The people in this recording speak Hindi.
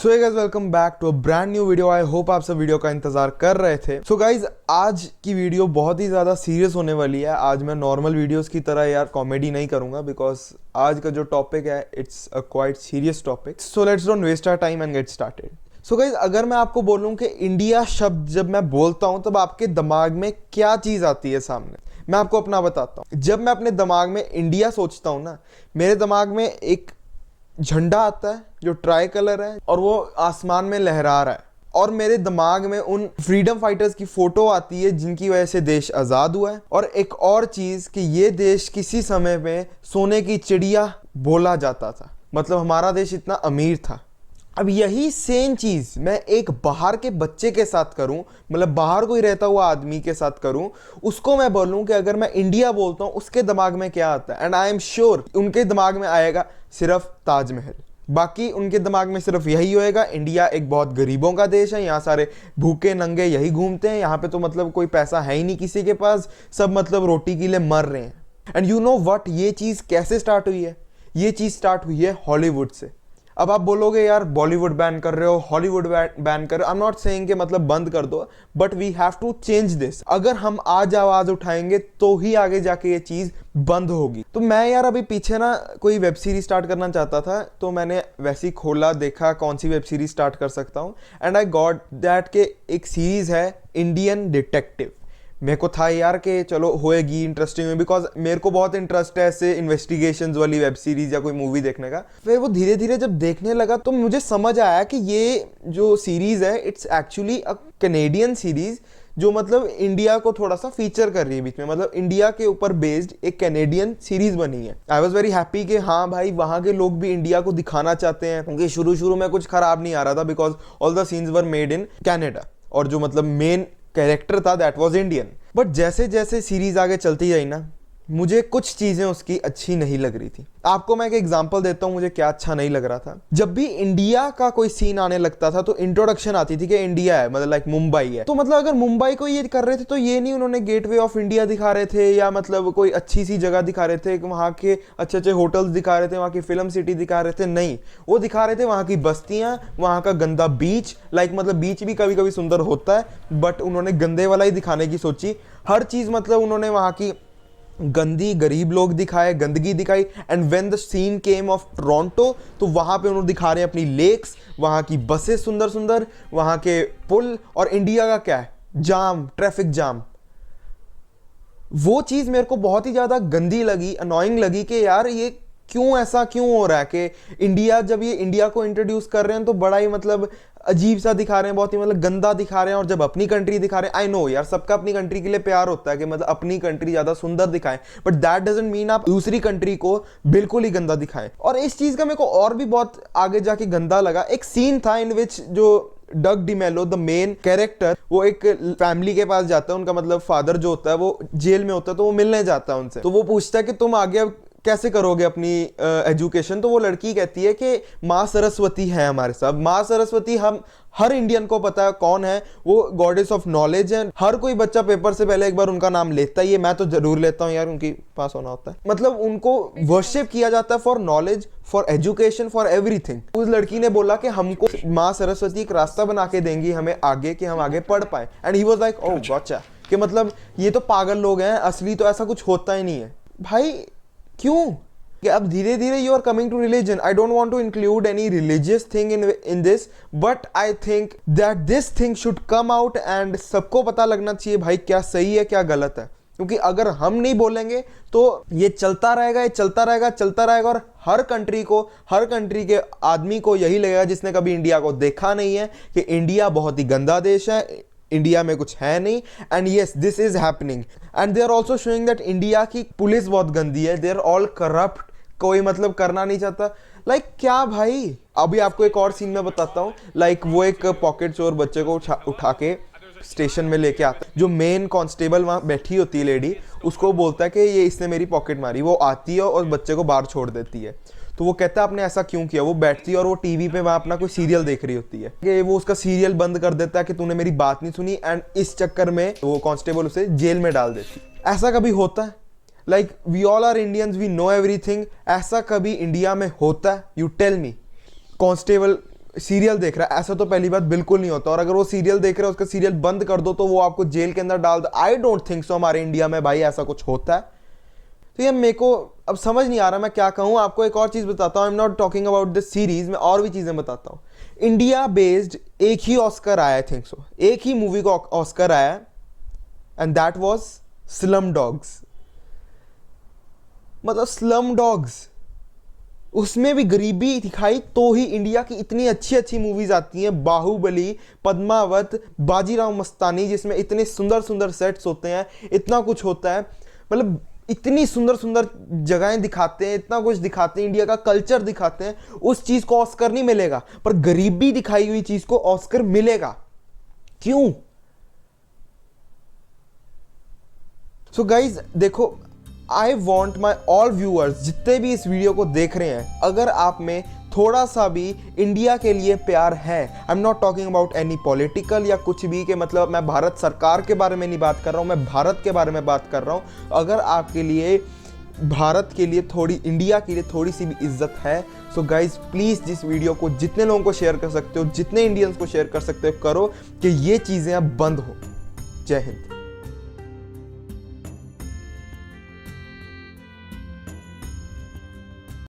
So guys welcome back to a brand new video. I hope आप सब वीडियो का इंतजार कर रहे थे। सो गाइस आज की वीडियो बहुत ही ज़्यादा सीरियस होने वाली है। आज मैं नॉर्मल वीडियोस की तरह यार कॉमेडी नहीं करूंगा बिकॉज आज का जो टॉपिक है it's a quite serious topic. So let's don't waste our time and get started. So guys अगर मैं आपको बोलूं कि इंडिया शब्द जब मैं बोलता हूं तब आपके दिमाग में क्या चीज़ आती है सामने, मैं आपको अपना बताता हूँ। जब मैं अपने दिमाग में इंडिया सोचता हूँ ना, मेरे दिमाग में एक झंडा आता है जो ट्राई कलर है और वो आसमान में लहरा रहा है, और मेरे दिमाग में उन फ्रीडम फाइटर्स की फोटो आती है जिनकी वजह से देश आज़ाद हुआ है। और एक और चीज़ कि ये देश किसी समय में सोने की चिड़िया बोला जाता था, मतलब हमारा देश इतना अमीर था। अब यही सेम चीज़ मैं एक बाहर के बच्चे के साथ करूं, मतलब बाहर कोई रहता हुआ आदमी के साथ करूं, उसको मैं बोलूं कि अगर मैं इंडिया बोलता हूं उसके दिमाग में क्या आता है, एंड आई एम श्योर उनके दिमाग में आएगा सिर्फ ताजमहल। बाकी उनके दिमाग में सिर्फ यही होएगा, इंडिया एक बहुत गरीबों का देश है, यहाँ सारे भूखे नंगे यही घूमते हैं, यहाँ पे तो मतलब कोई पैसा है ही नहीं किसी के पास, सब मतलब रोटी के लिए मर रहे हैं। एंड यू नो व्हाट, ये चीज़ कैसे स्टार्ट हुई है? ये चीज़ स्टार्ट हुई है हॉलीवुड से। अब आप बोलोगे यार बॉलीवुड बैन कर रहे हो, हॉलीवुड बैन कर रहे हो। आई एम नॉट सेइंग कि मतलब बंद कर दो, but we have to change this. अगर हम आज आवाज उठाएंगे तो ही आगे जाके ये चीज बंद होगी। तो मैं यार अभी पीछे ना कोई वेब सीरीज स्टार्ट करना चाहता था, तो मैंने वैसे ही खोला, देखा कौन सी वेब सीरीज स्टार्ट कर सकता हूँ, एंड आई गॉट दैट के एक सीरीज है इंडियन डिटेक्टिव। मेरे को था यार कि चलो होएगी इंटरेस्टिंग में, बिकॉज मेरे को बहुत इंटरेस्ट है ऐसे इन्वेस्टिगेशंस वाली वेब सीरीज या कोई मूवी देखने का। फिर वो धीरे धीरे जब देखने लगा तो मुझे समझ आया कि ये जो सीरीज है it's actually a Canadian series, जो मतलब इंडिया को थोड़ा सा फीचर कर रही है बीच में, मतलब इंडिया के ऊपर बेस्ड एक कैनेडियन सीरीज बनी है। आई वॉज वेरी हैप्पी कि हाँ भाई वहाँ के लोग भी इंडिया को दिखाना चाहते हैं, क्योंकि शुरू में कुछ खराब नहीं आ रहा था because all the scenes were made in Canada, और जो मतलब मेन कैरेक्टर था दैट वाज इंडियन। बट जैसे जैसे सीरीज आगे चलती जाई ना, मुझे कुछ चीजें उसकी अच्छी नहीं लग रही थी। आपको मैं एक एग्जांपल देता हूं मुझे क्या अच्छा नहीं लग रहा था। जब भी इंडिया का कोई सीन आने लगता था तो इंट्रोडक्शन आती थी कि इंडिया है, मतलब लाइक मुंबई है, तो मतलब अगर मुंबई को ये कर रहे थे तो ये नहीं उन्होंने गेटवे ऑफ इंडिया दिखा रहे थे या मतलब कोई अच्छी सी जगह दिखा रहे थे, वहां के अच्छे अच्छे होटल्स दिखा रहे थे, वहां की फिल्म सिटी दिखा रहे थे। नहीं, वो दिखा रहे थे वहां की बस्तियां, वहां का गंदा बीच। लाइक मतलब बीच भी कभी कभी सुंदर होता है, बट उन्होंने गंदे वाला ही दिखाने की सोची। हर चीज मतलब उन्होंने वहां की गंदी गरीब लोग दिखाए, गंदगी दिखाई। And when the scene came of Toronto, तो वहां पे उन्होंने दिखा रहे हैं अपनी लेक्स, वहां की बसें सुंदर सुंदर, वहां के पुल, और इंडिया का क्या है, जाम, ट्रैफिक जाम। वो चीज मेरे को बहुत ही ज्यादा गंदी लगी, अनोइंग लगी कि यार ये क्यों ऐसा क्यों हो रहा है कि इंडिया, जब ये इंडिया को इंट्रोड्यूस कर रहे हैं तो बड़ा ही मतलब अजीब सा दिखा रहे हैं, बहुत ही मतलब गंदा दिखा रहे हैं। और जब अपनी कंट्री दिखा रहे हैं, आई नो यार सबका अपनी कंट्री के लिए प्यार होता है कि मतलब अपनी कंट्री ज्यादा सुंदर दिखाएं, बट दैट डजंट मीन आप दूसरी कंट्री को बिल्कुल ही गंदा दिखाएं। और इस चीज का मेरे को और भी बहुत आगे जाके गंदा लगा। एक सीन था इन विच जो डग डिमेलो द मेन कैरेक्टर, वो एक फैमिली के पास जाता है, उनका मतलब फादर जो होता है वो जेल में होता है, तो वो मिलने जाता है उनसे। तो वो पूछता है कि तुम आगे कैसे करोगे अपनी एजुकेशन। तो वो लड़की कहती है कि माँ सरस्वती है हमारे साथ। माँ सरस्वती हम हर इंडियन को पता है कौन है, वो गॉडेस ऑफ नॉलेज है। हर कोई बच्चा पेपर से पहले एक बार उनका नाम लेता ही है, मैं तो जरूर लेता हूँ यार, उनकी पास होना होता है। मतलब उनको वर्शिप किया जाता है for knowledge, for education, for everything. उस लड़की ने बोला कि हमको माँ सरस्वती एक रास्ता बना के देंगी हमें आगे, कि हम आगे पढ़ पाए। And he was like oh gotcha, कि मतलब ये तो पागल लोग हैं, असली तो ऐसा कुछ होता ही नहीं है। भाई क्यों? कि अब धीरे धीरे you are coming to religion. I don't want to include any religious thing in this, but I think that this thing should come out and सबको पता लगना चाहिए भाई क्या सही है क्या गलत है। क्योंकि अगर हम नहीं बोलेंगे तो ये चलता रहेगा, ये चलता रहेगा, चलता रहेगा, और हर कंट्री को, हर कंट्री के आदमी को यही लगेगा जिसने कभी इंडिया को देखा नहीं है कि इंडिया बहुत ही गंदा देश है, इंडिया में कुछ है नहीं। And yes this is happening, and they are also showing that India की पुलिस बहुत गंदी है, दे आर ऑल करप्ट, कोई मतलब करना नहीं चाहता। लाइक क्या भाई? अभी आपको एक और सीन में बताता हूँ। लाइक वो एक पॉकेट चोर बच्चे को उठा के स्टेशन में लेके आता है, जो मेन कांस्टेबल वहां बैठी होती है लेडी, उसको बोलता है कि ये इसने मेरी पॉकेट मारी। वो आती है और बच्चे को बाहर छोड़ देती है। तो वो कहता है आपने ऐसा क्यों किया। वो बैठती है और वो टीवी पे वहां अपना कोई सीरियल देख रही होती है, कि वो उसका सीरियल बंद कर देता है कि तूने मेरी बात नहीं सुनी, एंड इस चक्कर में वो कांस्टेबल उसे जेल में डाल देती। ऐसा कभी होता है? Like we all are Indians, we know everything. ऐसा कभी इंडिया में होता है? You tell me. Constable serial देख रहा है, ऐसा तो पहली बात बिल्कुल नहीं होता। और अगर वो सीरियल देख रहा है, उसका सीरियल बंद कर दो तो वो आपको जेल के अंदर डाल दो। आई डोंट थिंक सो हमारे इंडिया में भाई ऐसा कुछ होता है। तो ये मेरे को अब समझ नहीं आ रहा मैं क्या कहूँ। आपको एक और चीज बताता हूँ, I am not talking about this series, मैं और भी चीजें बताता हूँ। इंडिया बेस्ड एक ही ऑस्कर आया, आई थिंक सो, एक ही मूवी को ऑस्कर आया, and that was slum dogs. मतलब स्लम डॉग्स, उसमें भी गरीबी दिखाई तो ही इंडिया की इतनी अच्छी अच्छी मूवीज आती हैं। बाहुबली, पद्मावत, बाजीराव मस्तानी, जिसमें इतने सुंदर सुंदर सेट्स होते हैं, इतना कुछ होता है, मतलब इतनी सुंदर सुंदर जगहें दिखाते हैं, इतना कुछ दिखाते हैं, इंडिया का कल्चर दिखाते हैं। उस चीज को ऑस्कर नहीं मिलेगा, पर गरीबी दिखाई हुई चीज को ऑस्कर मिलेगा। क्यों? सो गाइज देखो, I want my all viewers, जितने भी इस वीडियो को देख रहे हैं, अगर आप में थोड़ा सा भी इंडिया के लिए प्यार है, I am not talking about any political या कुछ भी, कि मतलब मैं भारत सरकार के बारे में नहीं बात कर रहा हूँ, मैं भारत के बारे में बात कर रहा हूँ। अगर आपके लिए भारत के लिए थोड़ी, इंडिया के लिए थोड़ी सी भी इज्जत है, सो गाइज प्लीज़ जिस वीडियो को जितने लोगों को शेयर कर सकते हो, जितने इंडियंस को शेयर कर सकते हो, करो कि ये चीज़ें अब बंद हो। जय हिंद।